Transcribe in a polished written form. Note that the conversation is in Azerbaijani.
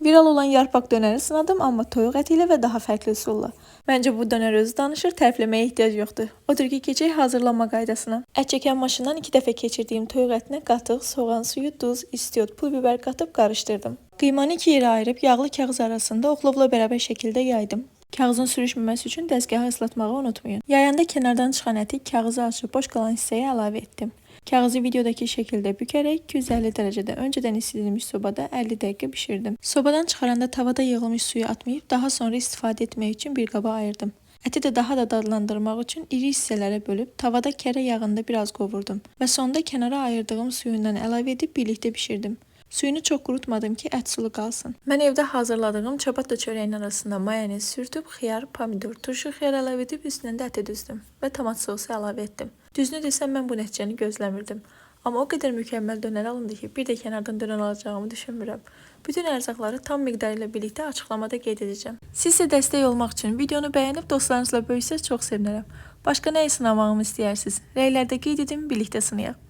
Viral olan yarpaq dönəri sınadım, amma toyuq əti ilə və daha fərqli üsulla. Məncə bu dönər özü danışır, tərifləməyə ehtiyac yoxdur. Odur ki, keçək hazırlanma qaydasına. Ət çəkən maşından 2 dəfə keçirdiyim toyuq ətinə qatıq, soğan suyu, duz, istiot, pul biber qatıb qarışdırdım. Qıymanı 2 yerə ayırıb yağlı kağız arasında oxlovla bərabər şəkildə yaydım. Kağızın sürüşməməsi üçün dəzgahı ıslatmağı unutmayın. Yayanda kənardan çıxan əti kağızı açıb boş qalan hissəyə əlavə etdim. Kağızı videodakı şəkildə bükərək 250 dərəcədə öncədən isidilmiş sobada 50 dəqiqə bişirdim. Sobadan çıxaranda tavada yığılmış suyu atmayıb daha sonra istifadə etmək üçün bir qaba ayırdım. Əti də daha da dadlandırmaq üçün iri hissələrə bölüb tavada kərə yağında biraz qovurdum və sonda kənara ayırdığım suyundan əlavə edib birlikdə bişirdim. Suyunu çox qurutmadım ki, ət sulu qalsın. Mən evdə hazırladığım çapata çörəyin arasında mayonez sürtüb, xiyar, pomidor, turşu xiyar əlavə edib üstünə də əti düzdüm və tomat sosu əlavə etdim. Düzünü desəm mən bu nəticəni gözləmirdim. Amma o qədər mükəmməl dönər alındı ki, bir də kənardan dönər alacağımı düşünmürəm. Bütün ərzaqları tam miqdarı ilə birlikdə açıqlamada qeyd edəcəm. Siz isə dəstək olmaq üçün videonu bəyənib dostlarınızla bölüşsəz çox sevinərəm. Başqa nəyi sınamağımı istəyirsiniz? Rəylərdə qeyd edin, birlikdə sınayaq.